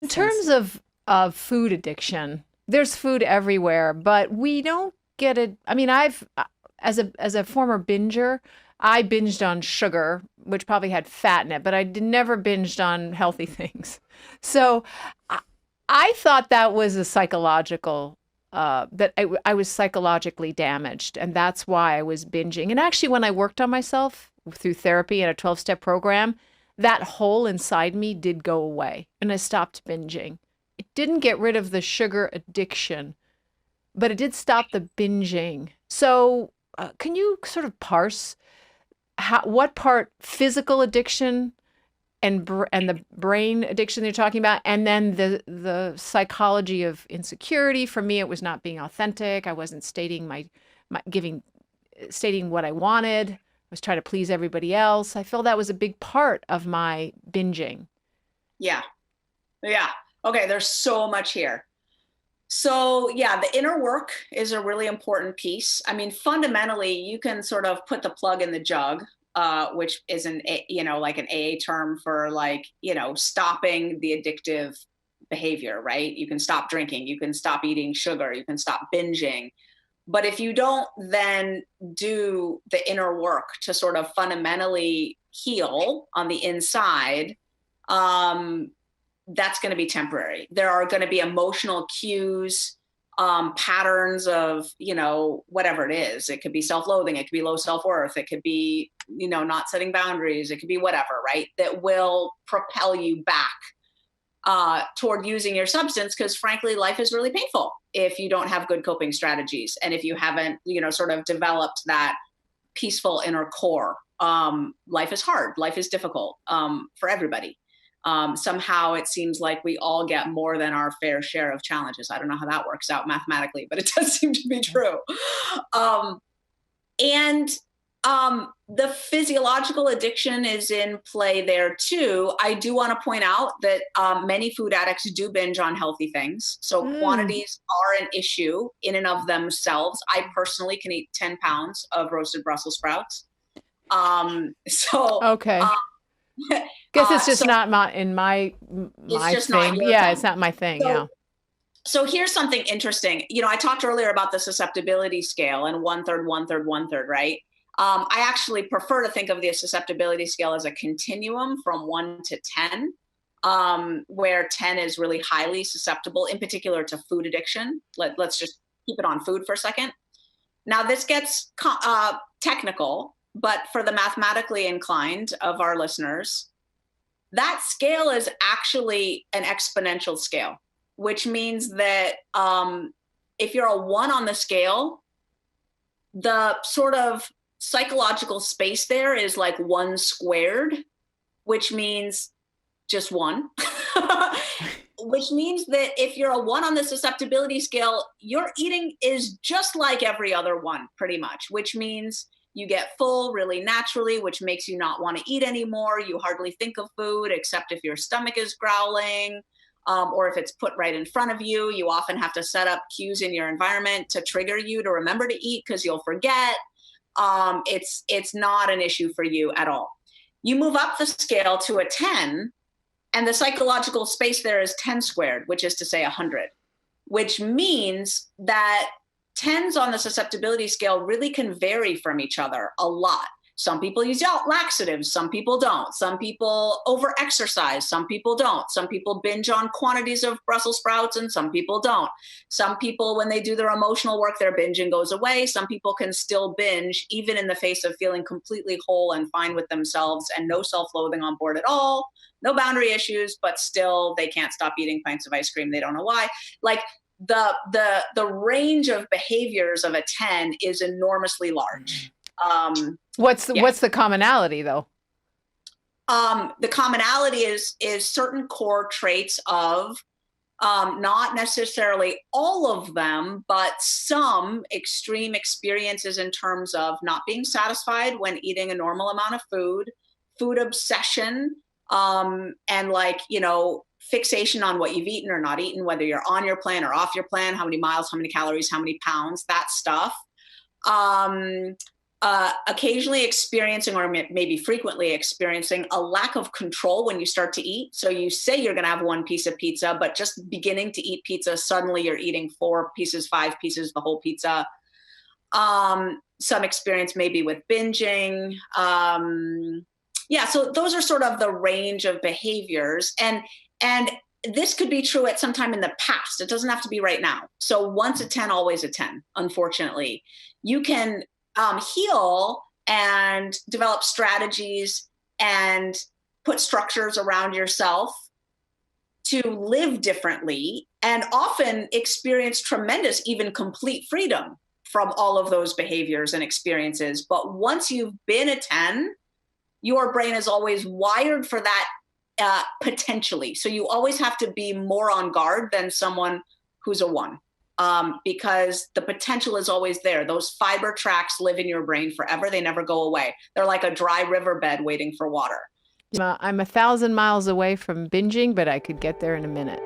In terms of food addiction, there's food everywhere, but we don't get it. I mean, I've as a former binger, I binged on sugar, which probably had fat in it, but never binged on healthy things. So I, I thought that was a psychological I was psychologically damaged, and that's why I was binging. And actually, when I worked on myself through therapy and a 12-step program, that hole inside me did go away, and I stopped binging. It didn't get rid of the sugar addiction, but it did stop the binging. So, can you sort of parse what part physical addiction and the brain addiction you're talking about, and then the psychology of insecurity? For me, it was not being authentic. I wasn't stating my giving stating what I wanted. I was trying to please everybody else. I feel that was a big part of my binging. Yeah. Yeah. Okay. There's so much here. So yeah, the inner work is a really important piece. I mean, fundamentally, you can sort of put the plug in the jug, which is like an AA term for like, stopping the addictive behavior, right? You can stop drinking, you can stop eating sugar, you can stop binging. But if you don't then do the inner work to sort of fundamentally heal on the inside, um, that's going to be temporary. There are going to be emotional cues, patterns of, whatever it is. It could be self-loathing. It could be low self-worth. It could be, not setting boundaries. It could be whatever, right? That will propel you back toward using your substance. Because frankly, life is really painful if you don't have good coping strategies. And if you haven't, sort of developed that peaceful inner core. Life is hard. Life is difficult for everybody. Somehow it seems like we all get more than our fair share of challenges. I don't know how that works out mathematically, but it does seem to be true. And the physiological addiction is in play there too. I do want to point out that many food addicts do binge on healthy things. So Mm. quantities are an issue in and of themselves. I personally can eat 10 pounds of roasted Brussels sprouts. So, Okay. uh, Guess it's just so not it's my just not thing. your Yeah, it's thing. not my thing. So Yeah. so here's something interesting. I talked earlier about the susceptibility scale and one third, one third, one third, right? I actually prefer to think of the susceptibility scale as a continuum from 1 to 10, where 10 is really highly susceptible, in particular to food addiction. Let's just keep it on food for a second. Now, this gets technical, but for the mathematically inclined of our listeners, that scale is actually an exponential scale, which means that if you're a 1 on the scale, the sort of psychological space there is like 1 squared, which means just 1. Which means that if you're a 1 on the susceptibility scale, your eating is just like every other one, pretty much, which means you get full really naturally, which makes you not want to eat anymore. You hardly think of food except if your stomach is growling, or if it's put right in front of you. You often have to set up cues in your environment to trigger you to remember to eat because you'll forget. It's not an issue for you at all. You move up the scale to a 10, and the psychological space there is 10 squared, which is to say 100, which means that 10s on the susceptibility scale really can vary from each other a lot. Some people use laxatives, some people don't. Some people over-exercise, some people don't. Some people binge on quantities of Brussels sprouts, and some people don't. Some people, when they do their emotional work, their binging goes away. Some people can still binge, even in the face of feeling completely whole and fine with themselves and no self-loathing on board at all, no boundary issues, but still they can't stop eating pints of ice cream. They don't know why. Like the range of behaviors of a 10 is enormously large. Yeah. What's the commonality though? The commonality is certain core traits of not necessarily all of them, but some extreme experiences in terms of not being satisfied when eating a normal amount of food, food obsession, and fixation on what you've eaten or not eaten, whether you're on your plan or off your plan, how many miles, how many calories, how many pounds, that stuff. Um, occasionally experiencing, or maybe frequently experiencing, a lack of control when you start to eat. So you say you're going to have one piece of pizza, but just beginning to eat pizza, suddenly you're eating 4 pieces, 5 pieces, the whole pizza. Some experience maybe with binging. Yeah, so those are sort of the range of behaviors, and this could be true at some time in the past. It doesn't have to be right now. So once a 10, always a 10. Unfortunately, you can heal and develop strategies and put structures around yourself to live differently, and often experience tremendous, even complete freedom from all of those behaviors and experiences. But once you've been a 10, your brain is always wired for that potentially. So you always have to be more on guard than someone who's a 1, because the potential is always there. Those fiber tracks live in your brain forever. They never go away. They're like a dry riverbed waiting for water. I'm 1,000 miles away from binging, but I could get there in a minute.